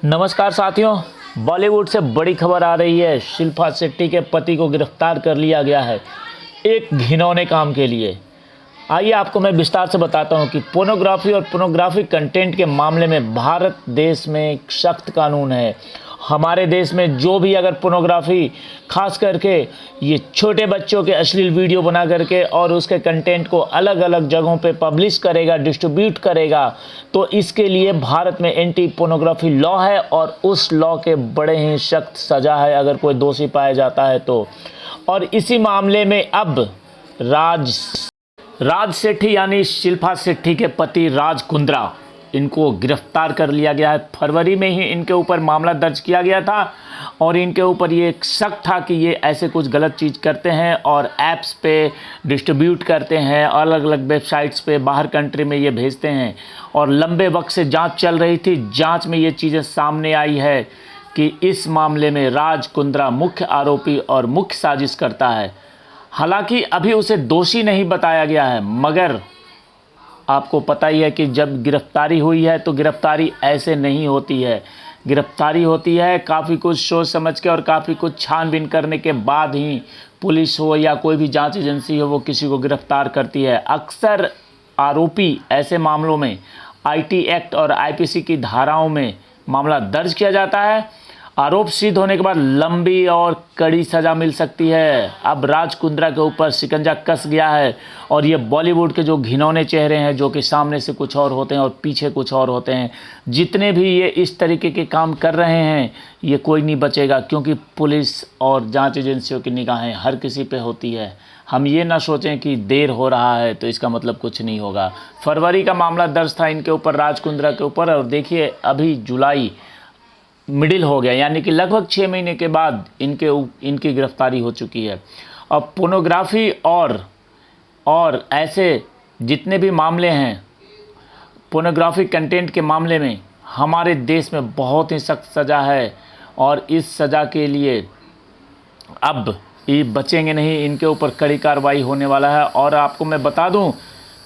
नमस्कार साथियों, बॉलीवुड से बड़ी खबर आ रही है। शिल्पा शेट्टी के पति को गिरफ्तार कर लिया गया है एक घिनौने काम के लिए। आइए आपको मैं विस्तार से बताता हूं कि पोर्नोग्राफी और पोर्नोग्राफिक कंटेंट के मामले में भारत देश में एक सख्त कानून है। हमारे देश में जो भी अगर पोर्नोग्राफी खास करके ये छोटे बच्चों के अश्लील वीडियो बना करके और उसके कंटेंट को अलग अलग जगहों पे पब्लिश करेगा, डिस्ट्रीब्यूट करेगा, तो इसके लिए भारत में एंटी पोर्नोग्राफी लॉ है और उस लॉ के बड़े ही सख्त सज़ा है अगर कोई दोषी पाया जाता है तो। और इसी मामले में अब राज सेठी यानी शिल्पा शेट्टी के पति राज कुंद्रा, इनको गिरफ्तार कर लिया गया है। फरवरी में ही इनके ऊपर मामला दर्ज किया गया था और इनके ऊपर ये शक था कि ये ऐसे कुछ गलत चीज़ करते हैं और ऐप्स पे डिस्ट्रीब्यूट करते हैं, अलग अलग वेबसाइट्स पे बाहर कंट्री में ये भेजते हैं। और लंबे वक्त से जांच चल रही थी। जांच में ये चीज़ें सामने आई है कि इस मामले में राज कुंद्रा मुख्य आरोपी और मुख्य साजिश करता है। हालांकि अभी उसे दोषी नहीं बताया गया है, मगर आपको पता ही है कि जब गिरफ्तारी हुई है तो गिरफ्तारी ऐसे नहीं होती है। गिरफ्तारी होती है काफ़ी कुछ सोच समझ के और काफ़ी कुछ छानबीन करने के बाद ही पुलिस हो या कोई भी जांच एजेंसी हो वो किसी को गिरफ्तार करती है। अक्सर आरोपी ऐसे मामलों में आईटी एक्ट और आईपीसी की धाराओं में मामला दर्ज किया जाता है। आरोप सिद्ध होने के बाद लंबी और कड़ी सज़ा मिल सकती है। अब राज कुंद्रा के ऊपर शिकंजा कस गया है और ये बॉलीवुड के जो घिनौने चेहरे हैं, जो कि सामने से कुछ और होते हैं और पीछे कुछ और होते हैं, जितने भी ये इस तरीके के काम कर रहे हैं, ये कोई नहीं बचेगा, क्योंकि पुलिस और जांच एजेंसियों की निगाहें हर किसी पे होती है। हम ये ना सोचें कि देर हो रहा है तो इसका मतलब कुछ नहीं होगा। फरवरी का मामला दर्ज था इनके ऊपर, राज कुंद्रा के ऊपर, और देखिए अभी जुलाई मिडिल हो गया, यानी कि लगभग 6 महीने के बाद इनकी गिरफ्तारी हो चुकी है। अब पोर्नोग्राफी और ऐसे जितने भी मामले हैं पोर्नोग्राफिक कंटेंट के मामले में हमारे देश में बहुत ही सख्त सज़ा है और इस सज़ा के लिए अब ये बचेंगे नहीं, इनके ऊपर कड़ी कार्रवाई होने वाला है। और आपको मैं बता दूं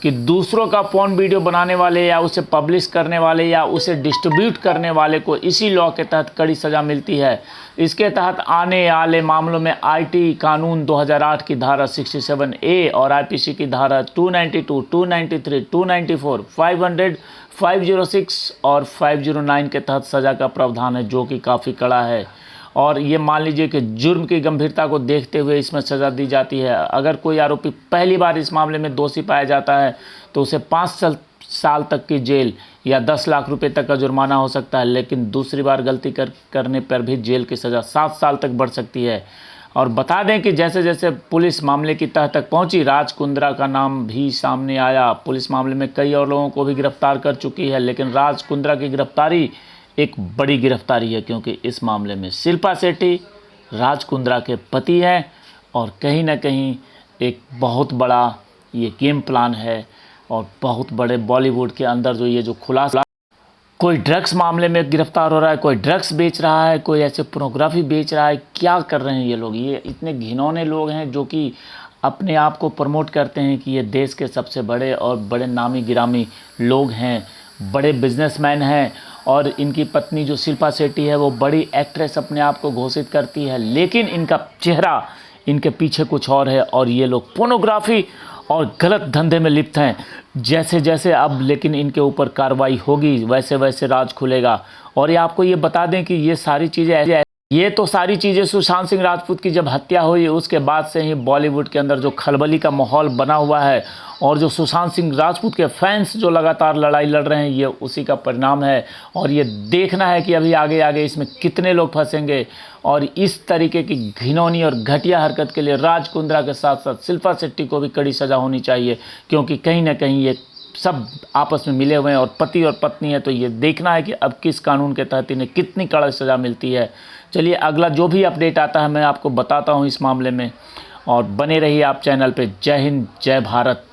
कि दूसरों का फोन वीडियो बनाने वाले या उसे पब्लिश करने वाले या उसे डिस्ट्रीब्यूट करने वाले को इसी लॉ के तहत कड़ी सज़ा मिलती है। इसके तहत आने वाले मामलों में आईटी कानून 2008 की धारा 67A और आईपीसी की धारा 292, 293, 294, 500, 506 और 509 के तहत सज़ा का प्रावधान है, जो कि काफ़ी कड़ा है। और ये मान लीजिए कि जुर्म की गंभीरता को देखते हुए इसमें सज़ा दी जाती है। अगर कोई आरोपी पहली बार इस मामले में दोषी पाया जाता है तो उसे 5 साल तक की जेल या 10 लाख रुपए तक का जुर्माना हो सकता है, लेकिन दूसरी बार गलती करने पर भी जेल की सज़ा 7 साल तक बढ़ सकती है। और बता दें कि जैसे जैसे पुलिस मामले की तह तक पहुंची, राज कुंद्रा का नाम भी सामने आया। पुलिस मामले में कई और लोगों को भी गिरफ्तार कर चुकी है, लेकिन राज कुंद्रा की गिरफ्तारी एक बड़ी गिरफ्तारी है, क्योंकि इस मामले में शिल्पा शेट्टी राज कुंद्रा के पति हैं और कहीं ना कहीं एक बहुत बड़ा ये गेम प्लान है। और बहुत बड़े बॉलीवुड के अंदर जो खुलासा, कोई ड्रग्स मामले में गिरफ्तार हो रहा है, कोई ड्रग्स बेच रहा है, कोई ऐसे पोर्नोग्राफी बेच रहा है। क्या कर रहे हैं ये लोग? ये इतने घिनौने लोग हैं जो कि अपने आप को प्रमोट करते हैं कि ये देश के सबसे बड़े और बड़े नामी गिरामी लोग हैं, बड़े बिजनेसमैन हैं। और इनकी पत्नी जो शिल्पा शेट्टी है वो बड़ी एक्ट्रेस अपने आप को घोषित करती है, लेकिन इनका चेहरा, इनके पीछे कुछ और है। और ये लोग पोर्नोग्राफी और गलत धंधे में लिप्त हैं। जैसे जैसे अब लेकिन इनके ऊपर कार्रवाई होगी वैसे वैसे राज खुलेगा। और ये आपको ये बता दें कि ये सारी चीज़ें सुशांत सिंह राजपूत की जब हत्या हुई उसके बाद से ही बॉलीवुड के अंदर जो खलबली का माहौल बना हुआ है और जो सुशांत सिंह राजपूत के फैंस जो लगातार लड़ाई लड़ रहे हैं, ये उसी का परिणाम है। और ये देखना है कि अभी आगे आगे इसमें कितने लोग फंसेंगे। और इस तरीके की घिनौनी और घटिया हरकत के लिए राज कुंद्रा के साथ साथ शिल्पा शेट्टी को भी कड़ी सज़ा होनी चाहिए, क्योंकि कहीं ना कहीं ये सब आपस में मिले हुए हैं और पति और पत्नी है। तो ये देखना है कि अब किस कानून के तहत इन्हें कितनी कड़ी सज़ा मिलती है। चलिए अगला जो भी अपडेट आता है मैं आपको बताता हूँ इस मामले में, और बने रहिए आप चैनल पे। जय हिंद, जय भारत।